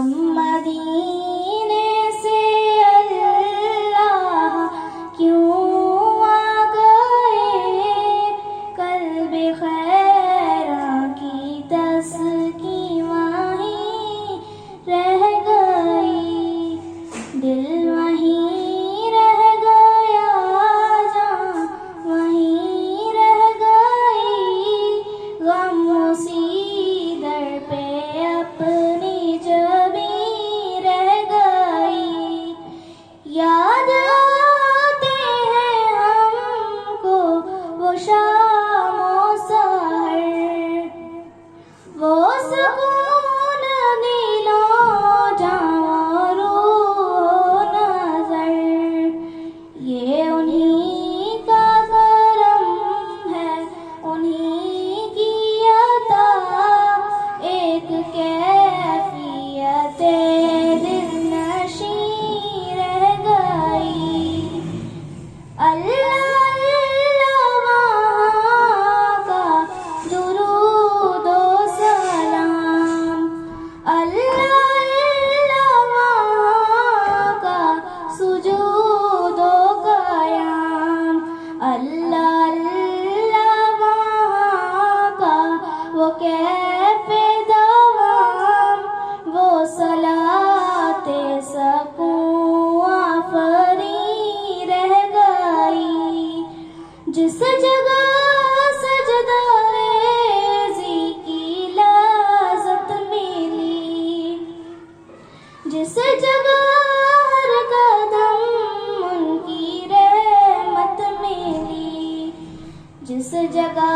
ہم مدینے سے اللہ کیوں آ گئے، قلب خیراں کی تسکین وہیں رہ گئی، دل وہیں رہ گیا، جان وہیں رہ گئی، غم اسی در پہ اپنی جبیں رہ گئی، یاد آتے ہیں ہم کو وہ شام و سحر، وہ سکون دلوں جاں روح و نظر، یہ انہی کا کرم ہے، انہی کی عطا، ایک کیفیت دل نشیں رہ گئی، اللہ اللہ وہاں کا درود و سلام، اللہ اللہ وہاں کا سجود و قیام، اللہ اللہ وہاں کا وہ کیف دوام، وہ صلاۃ سکون آفریں رہ گئی، جس جگہ سجدہ ریزی کی لذت ملی، جس جگہ ہر قدم ان کی رحمت ملی، جس جگہ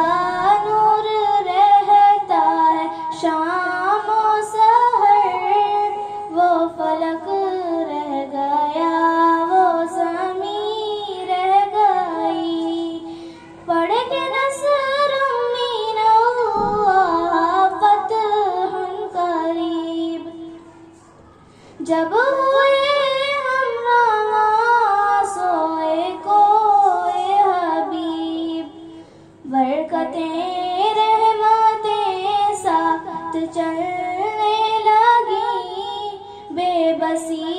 نور رہتا ہے شام و سحر، وہ فلک رہ گیا، وہ زمین رہ گئی، پڑھ کے نصر من اللہ فتح قریب، جب ہوئے ہم رواں سوئے کوئے حبیب، برکتیں رحمتیں ساتھ چلنے لگیں، بے بسی